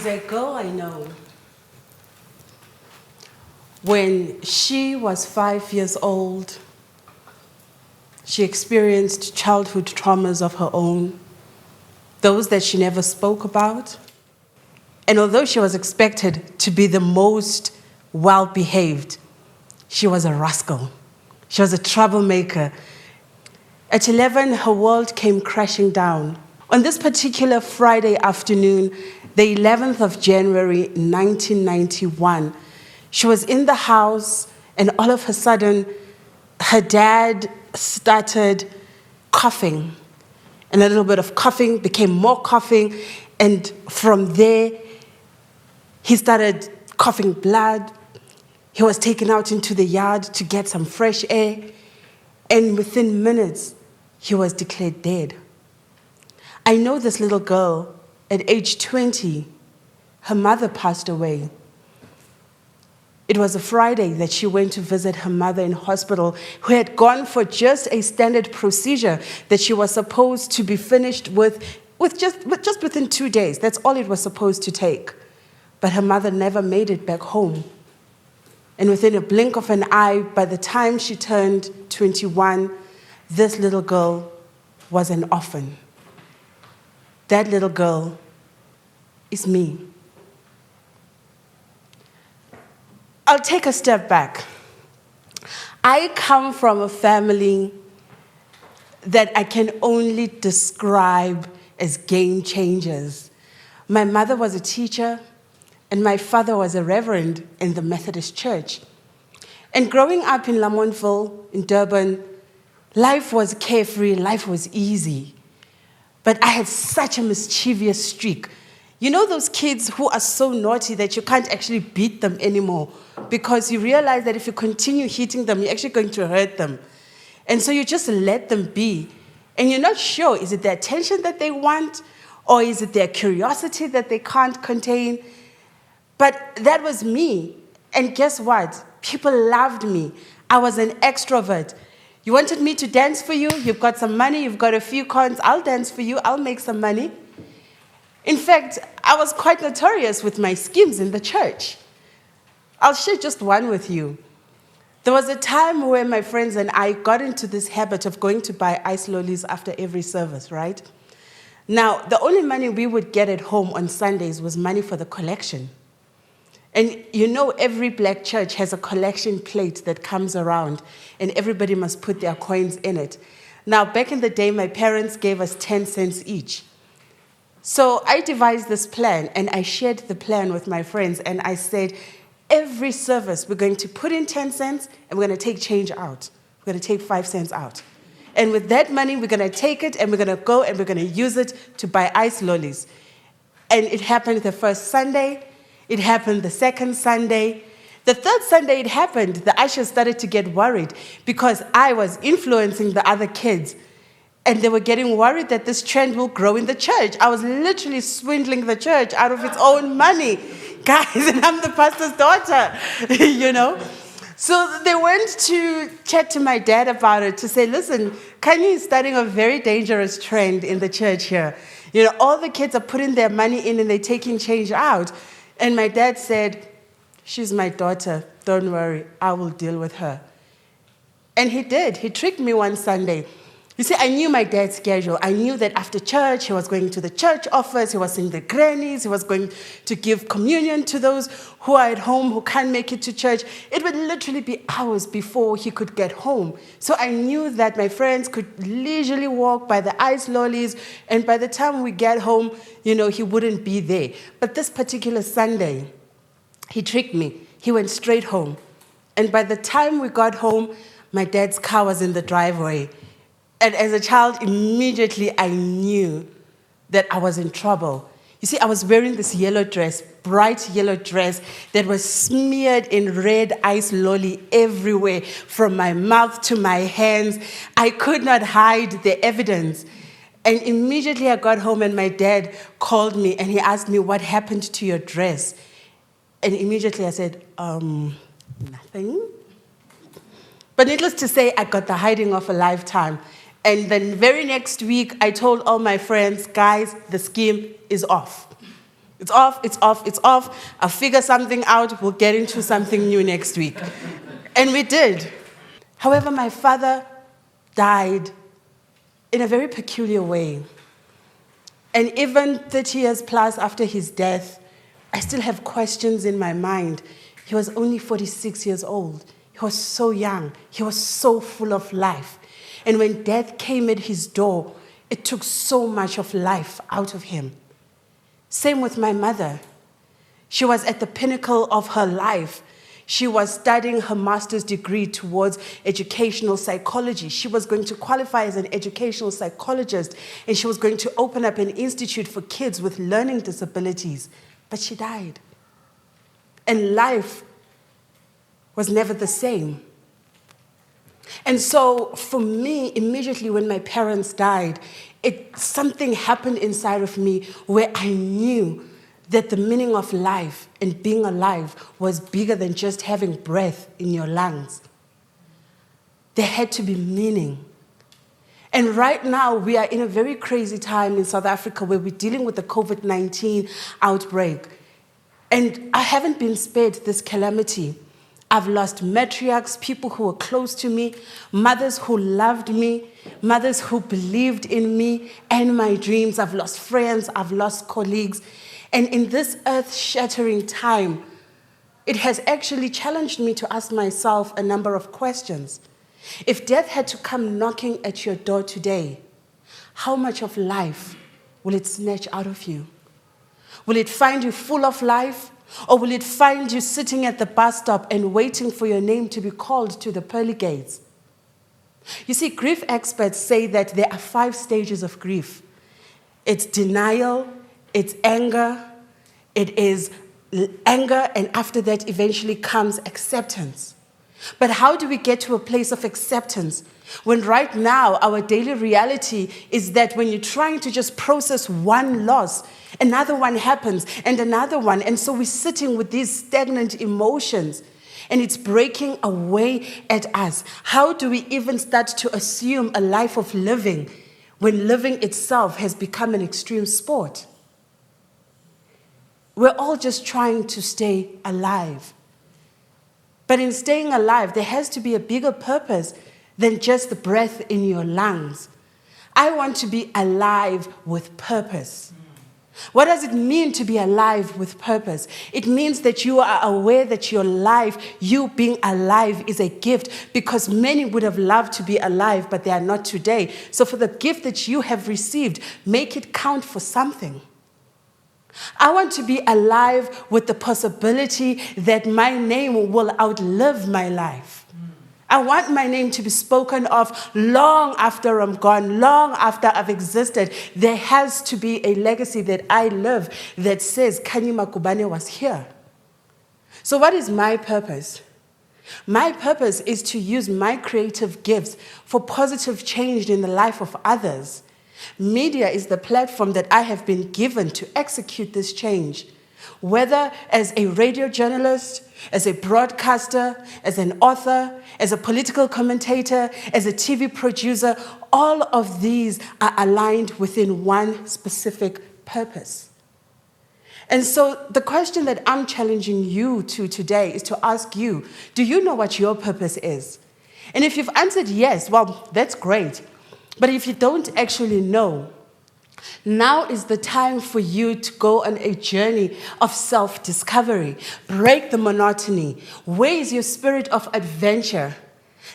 is a girl I know. When she was 5 years old, she experienced childhood traumas of her own, those that she never spoke about. And although she was expected to be the most well-behaved, she was a rascal. She was a troublemaker. At 11, her world came crashing down. On this particular Friday afternoon, the 11th of January, 1991, she was in the house, and all of a sudden, her dad started coughing. And a little bit of coughing became more coughing, and from there, he started coughing blood. He was taken out into the yard to get some fresh air, and within minutes, he was declared dead. I know this little girl. At age 20, her mother passed away. It was a Friday that she went to visit her mother in hospital, who had gone for just a standard procedure that she was supposed to be finished with just within 2 days. That's all it was supposed to take. But her mother never made it back home. And within a blink of an eye, by the time she turned 21, this little girl was an orphan. That little girl is me. I'll take a step back. I come from a family that I can only describe as game changers. My mother was a teacher, and my father was a reverend in the Methodist Church. And growing up in Lamontville, in Durban, life was carefree, life was easy. But I had such a mischievous streak. You know those kids who are so naughty that you can't actually beat them anymore because you realize that if you continue hitting them, you're actually going to hurt them. And so you just let them be. And you're not sure, is it the attention that they want, or is it their curiosity that they can't contain? But that was me. And guess what? People loved me. I was an extrovert. You wanted me to dance for you? You've got some money, you've got a few coins. I'll dance for you, I'll make some money. In fact, I was quite notorious with my schemes in the church. I'll share just one with you. There was a time where my friends and I got into this habit of going to buy ice lollies after every service, right? Now, the only money we would get at home on Sundays was money for the collection. And you know every black church has a collection plate that comes around, and everybody must put their coins in it. Now, back in the day, my parents gave us 10 cents each. So I devised this plan, and I shared the plan with my friends, and I said, every service, we're going to put in 10 cents, and we're going to take change out. We're going to take 5 cents out. And with that money, we're going to take it, and we're going to go, and we're going to use it to buy ice lollies. And it happened the first Sunday. It happened the second Sunday. The third Sunday it happened, the ushers started to get worried because I was influencing the other kids. And they were getting worried that this trend will grow in the church. I was literally swindling the church out of its own money. Guys, and I'm the pastor's daughter, you know. So they went to chat to my dad about it to say, listen, Khanyi is starting a very dangerous trend in the church here. You know, all the kids are putting their money in and they're taking change out. And my dad said, she's my daughter, don't worry, I will deal with her. And he did. He tricked me one Sunday. You see, I knew my dad's schedule. I knew that after church, he was going to the church office, he was seeing the grannies, he was going to give communion to those who are at home, who can't make it to church. It would literally be hours before he could get home. So I knew that my friends could leisurely walk by the ice lollies, and by the time we get home, you know, he wouldn't be there. But this particular Sunday, he tricked me. He went straight home. And by the time we got home, my dad's car was in the driveway. And as a child, immediately I knew that I was in trouble. You see, I was wearing this yellow dress, bright yellow dress that was smeared in red ice lolly everywhere, from my mouth to my hands. I could not hide the evidence. And immediately I got home and my dad called me and he asked me, what happened to your dress? And immediately I said, nothing. But needless to say, I got the hiding of a lifetime. And then very next week, I told all my friends, guys, the scheme is off. It's off, it's off, it's off. I'll figure something out. We'll get into something new next week. And we did. However, my father died in a very peculiar way. And even 30 years plus after his death, I still have questions in my mind. He was only 46 years old. He was so young. He was so full of life. And when death came at his door, it took so much of life out of him. Same with my mother. She was at the pinnacle of her life. She was studying her master's degree towards educational psychology. She was going to qualify as an educational psychologist, and she was going to open up an institute for kids with learning disabilities. But she died. And life was never the same. And so for me, immediately when my parents died, something happened inside of me where I knew that the meaning of life and being alive was bigger than just having breath in your lungs. There had to be meaning. And right now, we are in a very crazy time in South Africa where we're dealing with the COVID-19 outbreak. And I haven't been spared this calamity. I've lost matriarchs, people who were close to me, mothers who loved me, mothers who believed in me and my dreams. I've lost friends, I've lost colleagues. And in this earth-shattering time, it has actually challenged me to ask myself a number of questions. If death had to come knocking at your door today, how much of life will it snatch out of you? Will it find you full of life? Or will it find you sitting at the bus stop and waiting for your name to be called to the pearly gates? You see, grief experts say that there are 5 stages of grief. It's denial, it's anger, it is anger, and after that eventually comes acceptance. But how do we get to a place of acceptance when right now our daily reality is that when you're trying to just process one loss, another one happens and another one, and so we're sitting with these stagnant emotions and it's breaking away at us. How do we even start to assume a life of living when living itself has become an extreme sport? We're all just trying to stay alive. But in staying alive, there has to be a bigger purpose than just the breath in your lungs. I want to be alive with purpose. What does it mean to be alive with purpose? It means that you are aware that your life, you being alive, is a gift, because many would have loved to be alive, but they are not today. So for the gift that you have received, make it count for something. I want to be alive with the possibility that my name will outlive my life. I want my name to be spoken of long after I'm gone, long after I've existed. There has to be a legacy that I live that says Khanyi Magubane was here. So what is my purpose? My purpose is to use my creative gifts for positive change in the life of others. Media is the platform that I have been given to execute this change, whether as a radio journalist, as a broadcaster, as an author, as a political commentator, as a TV producer. All of these are aligned within one specific purpose. And so the question that I'm challenging you to today is to ask you, do you know what your purpose is? And if you've answered yes, well, that's great. But if you don't actually know, now is the time for you to go on a journey of self-discovery. Break the monotony. Where is your spirit of adventure?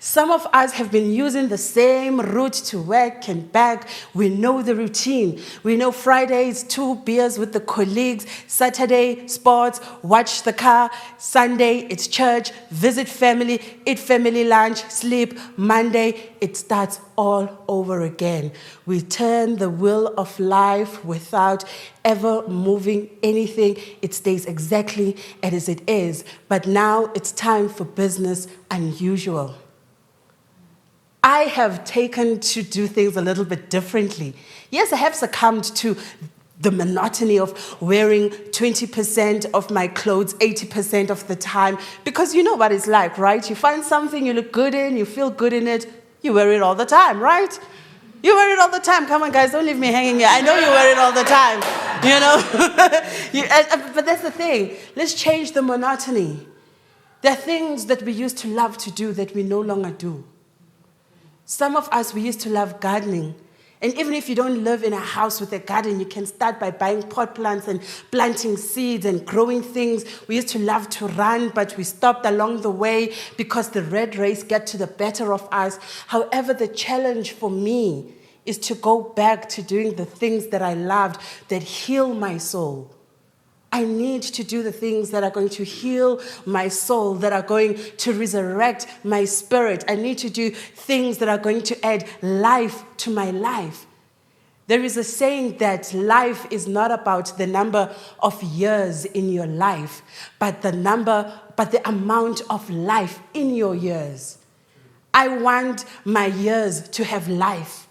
Some of us have been using the same route to work and back. We know the routine. We know Fridays, 2 beers with the colleagues. Saturday, sports, watch the car. Sunday, it's church, visit family, eat family lunch, sleep. Monday, it starts all over again. We turn the wheel of life without ever moving anything. It stays exactly as it is. But now it's time for business unusual. I have taken to do things a little bit differently. Yes, I have succumbed to the monotony of wearing 20% of my clothes 80% of the time, because you know what it's like, right? You find something you look good in, you feel good in it, you wear it all the time, right? You wear it all the time. Come on, guys, don't leave me hanging here. I know you wear it all the time, you know. But that's the thing. Let's change the monotony. There are things that we used to love to do that we no longer do. Some of us, we used to love gardening. And even if you don't live in a house with a garden, you can start by buying pot plants and planting seeds and growing things. We used to love to run, but we stopped along the way because the red race got to the better of us. However, the challenge for me is to go back to doing the things that I loved that heal my soul. I need to do the things that are going to heal my soul, that are going to resurrect my spirit. I need to do things that are going to add life to my life. There is a saying that life is not about the number of years in your life, but the amount of life in your years. I want my years to have life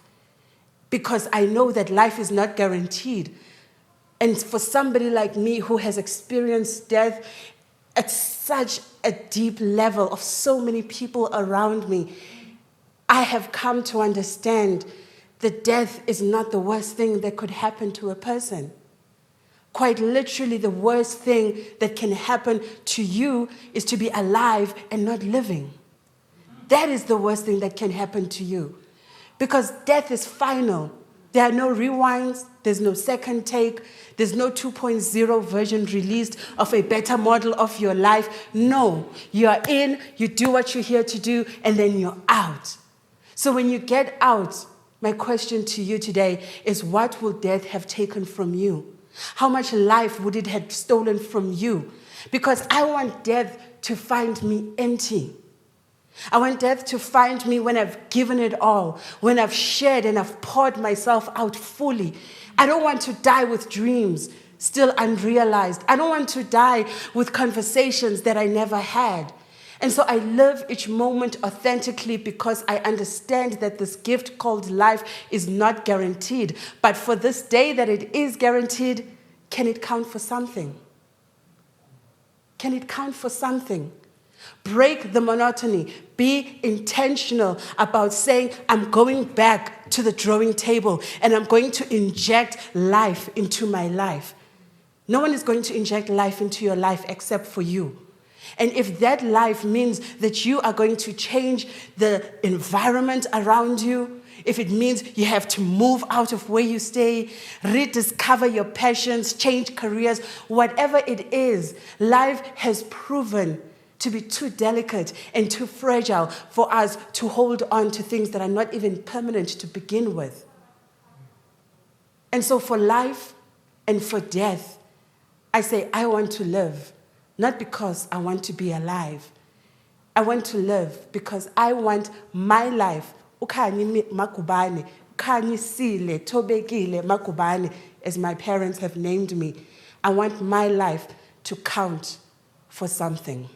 because I know that life is not guaranteed. And for somebody like me who has experienced death at such a deep level of so many people around me, I have come to understand that death is not the worst thing that could happen to a person. Quite literally, the worst thing that can happen to you is to be alive and not living. That is the worst thing that can happen to you. Because death is final. There are no rewinds, there's no second take, there's no 2.0 version released of a better model of your life. No, you are in, you do what you're here to do, and then you're out. So when you get out, my question to you today is, what will death have taken from you? How much life would it have stolen from you? Because I want death to find me empty. I want death to find me when I've given it all, when I've shared and I've poured myself out fully. I don't want to die with dreams still unrealized. I don't want to die with conversations that I never had. And so I live each moment authentically because I understand that this gift called life is not guaranteed. But for this day that it is guaranteed, can it count for something? Can it count for something? Break the monotony. Be intentional about saying, I'm going back to the drawing table and I'm going to inject life into my life. No one is going to inject life into your life except for you. And if that life means that you are going to change the environment around you, if it means you have to move out of where you stay, rediscover your passions, change careers, whatever it is, life has proven to be too delicate and too fragile for us to hold on to things that are not even permanent to begin with. And so for life and for death, I say I want to live, not because I want to be alive. I want to live because I want my life, Khanyi Magubane, Khanyi Sile, Tobekile Magubane, as my parents have named me. I want my life to count for something.